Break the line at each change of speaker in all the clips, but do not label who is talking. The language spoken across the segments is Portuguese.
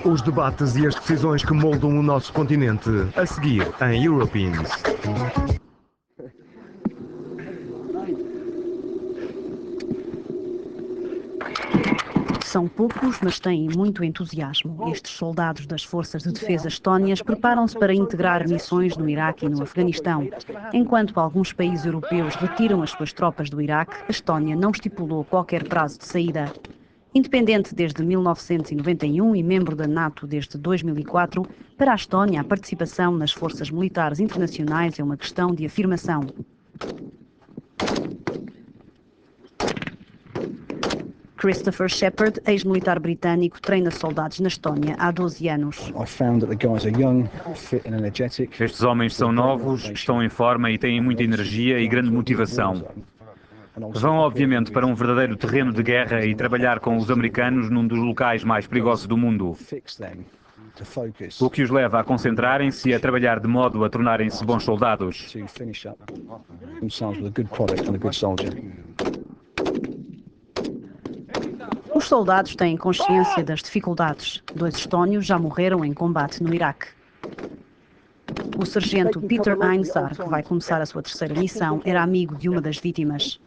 Os debates e as decisões que moldam o nosso continente, a seguir em Europeans.
São poucos, mas têm muito entusiasmo. Estes soldados das Forças de Defesa estónias preparam-se para integrar missões no Iraque e no Afeganistão. Enquanto alguns países europeus retiram as suas tropas do Iraque, a Estónia não estipulou qualquer prazo de saída. Independente desde 1991 e membro da NATO desde 2004, para a Estónia a participação nas forças militares internacionais é uma questão de afirmação. Christopher Shepard, ex-militar britânico, treina soldados na Estónia há 12 anos.
Estes homens são novos, estão em forma e têm muita energia e grande motivação. Vão, obviamente, para um verdadeiro terreno de guerra e trabalhar com os americanos num dos locais mais perigosos do mundo. O que os leva a concentrarem-se e a trabalhar de modo a tornarem-se bons soldados.
Os soldados têm consciência das dificuldades. 2 estónios já morreram em combate no Iraque. O sargento Peter Einzar, que vai começar a sua terceira missão, era amigo de uma das vítimas.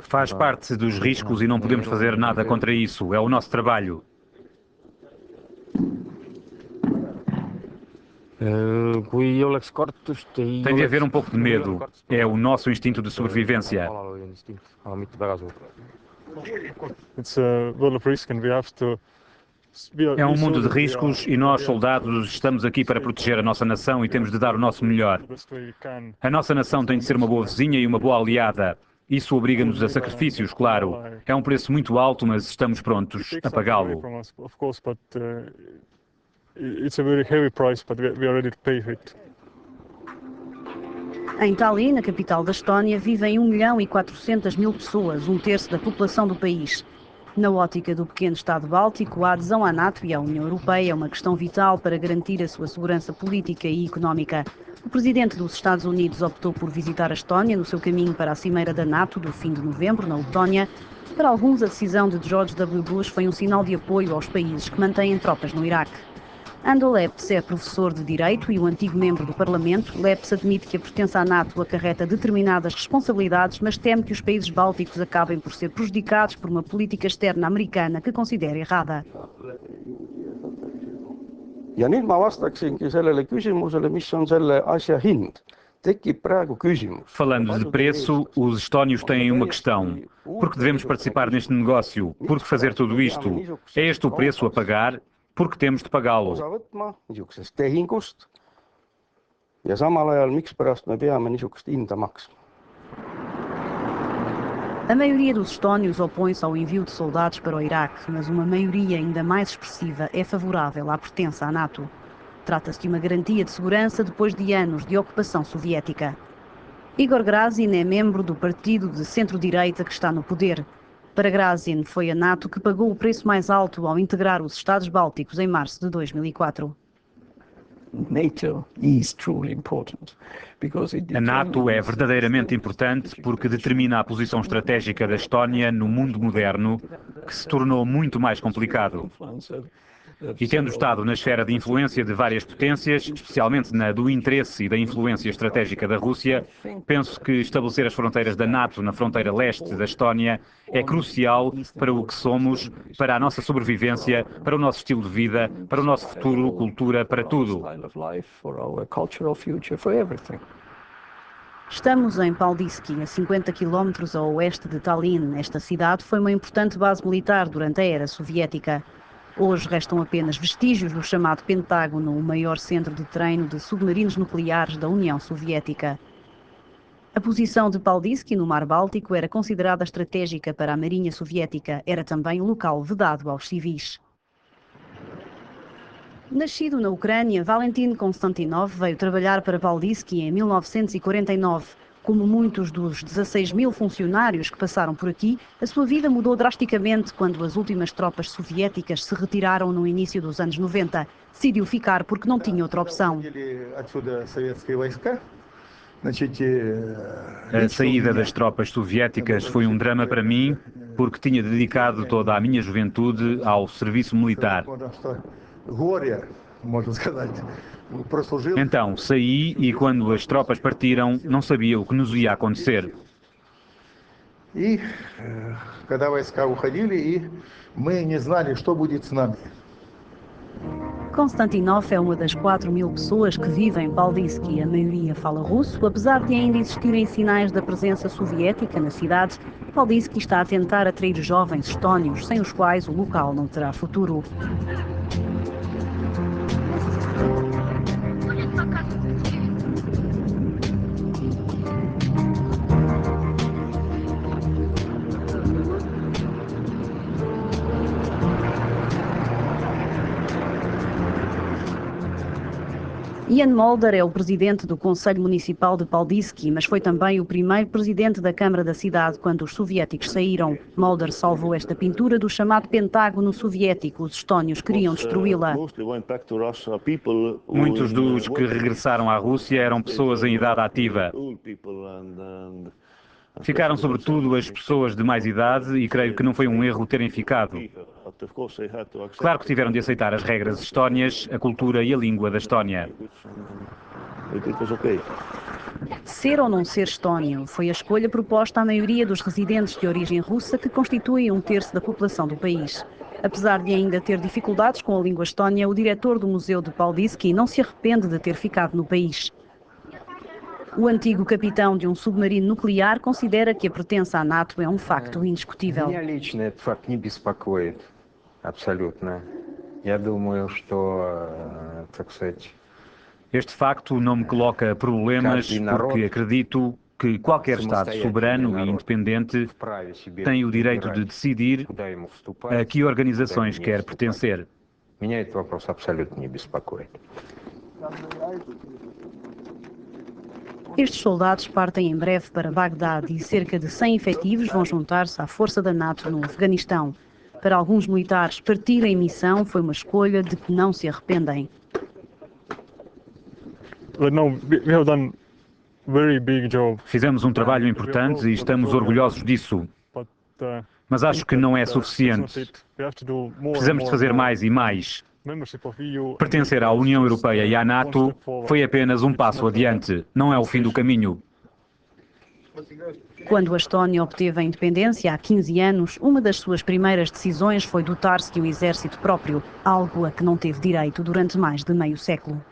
Faz parte dos riscos e não podemos fazer nada contra isso. É o nosso trabalho. Tem de haver um pouco de medo. É o nosso instinto de sobrevivência. É um mundo de riscos e nós, soldados, estamos aqui para proteger a nossa nação e temos de dar o nosso melhor. A nossa nação tem de ser uma boa vizinha e uma boa aliada. Isso obriga-nos a sacrifícios, claro. É um preço muito alto, mas estamos prontos a pagá-lo.
Em Tallinn, a capital da Estónia, vivem 1.400.000 pessoas, um terço da população do país. Na ótica do pequeno Estado báltico, a adesão à NATO e à União Europeia é uma questão vital para garantir a sua segurança política e económica. O presidente dos Estados Unidos optou por visitar a Estónia no seu caminho para a cimeira da NATO do fim de novembro, na Letónia. Para alguns, a decisão de George W. Bush foi um sinal de apoio aos países que mantêm tropas no Iraque. Ando Lepps é professor de Direito e o antigo membro do Parlamento. Lepps admite que a pertença à NATO acarreta determinadas responsabilidades, mas teme que os países bálticos acabem por ser prejudicados por uma política externa americana que considera errada.
Ja nüüd ma vastaksingi sellele küsimusele, mis on selle asja hind. Tekib praegu küsimus.
Falando de preço, os estónios têm uma questão. Por que devemos participar neste negócio? Por que fazer tudo isto? É este o preço a pagar? Porque temos de pagá-lo.
Niisugusest tehingust ja samal ajal mikspärast me peame niisugust hinda maksma.
A maioria dos estónios opõe-se ao envio de soldados para o Iraque, mas uma maioria ainda mais expressiva é favorável à pertença à NATO. Trata-se de uma garantia de segurança depois de anos de ocupação soviética. Igor Grazin é membro do partido de centro-direita que está no poder. Para Grazin, foi a NATO que pagou o preço mais alto ao integrar os Estados Bálticos em março de 2004.
A NATO é verdadeiramente importante porque determina a posição estratégica da Estónia no mundo moderno, que se tornou muito mais complicado. E tendo estado na esfera de influência de várias potências, especialmente na do interesse e da influência estratégica da Rússia, penso que estabelecer as fronteiras da NATO na fronteira leste da Estónia é crucial para o que somos, para a nossa sobrevivência, para o nosso estilo de vida, para o nosso futuro, cultura, para tudo.
Estamos em Paldiski, a 50 km a oeste de Tallinn. Esta cidade foi uma importante base militar durante a era soviética. Hoje restam apenas vestígios do chamado Pentágono, o maior centro de treino de submarinos nucleares da União Soviética. A posição de Paldiski no Mar Báltico era considerada estratégica para a Marinha Soviética. Era também um local vedado aos civis. Nascido na Ucrânia, Valentin Konstantinov veio trabalhar para Paldiski em 1949. Como muitos dos 16.000 funcionários que passaram por aqui, a sua vida mudou drasticamente quando as últimas tropas soviéticas se retiraram no início dos anos 90. Decidiu ficar porque não tinha outra opção.
A saída das tropas soviéticas foi um drama para mim, porque tinha dedicado toda a minha juventude ao serviço militar. Então saí e quando as tropas partiram, não sabia o que nos ia acontecer.
И когда войска уходили, и мы не знали, что будет с нами.
Konstantinov é uma das 4.000 pessoas que vivem em Paldiski. A maioria fala russo, apesar de ainda existirem sinais da presença soviética na cidade. Paldiski está a tentar atrair jovens estónios, sem os quais o local não terá futuro. Jan Mulder é o presidente do Conselho Municipal de Paldiski, mas foi também o primeiro presidente da Câmara da cidade quando os soviéticos saíram. Mulder salvou esta pintura do chamado Pentágono soviético. Os estónios queriam destruí-la.
Muitos dos que regressaram à Rússia eram pessoas em idade ativa. Ficaram sobretudo as pessoas de mais idade e creio que não foi um erro terem ficado. Claro que tiveram de aceitar as regras estónias, a cultura e a língua da Estónia.
Ser ou não ser estónio foi a escolha proposta à maioria dos residentes de origem russa, que constituem um terço da população do país. Apesar de ainda ter dificuldades com a língua estónia, o diretor do Museu de Paldiski não se arrepende de ter ficado no país. O antigo capitão de um submarino nuclear considera que a pertença à NATO é um facto indiscutível.
Este facto não me coloca problemas porque acredito que qualquer Estado soberano e independente tem o direito de decidir a que organizações quer pertencer.
Estes soldados partem em breve para Bagdade e cerca de 100 efetivos vão juntar-se à força da NATO no Afeganistão. Para alguns militares, partir em missão foi uma escolha de que não se arrependem.
Fizemos um trabalho importante e estamos orgulhosos disso. Mas acho que não é suficiente. Precisamos de fazer mais e mais. Pertencer à União Europeia e à NATO foi apenas um passo adiante, não é o fim do caminho.
Quando a Estónia obteve a independência há 15 anos, uma das suas primeiras decisões foi dotar-se de um exército próprio, algo a que não teve direito durante mais de meio século.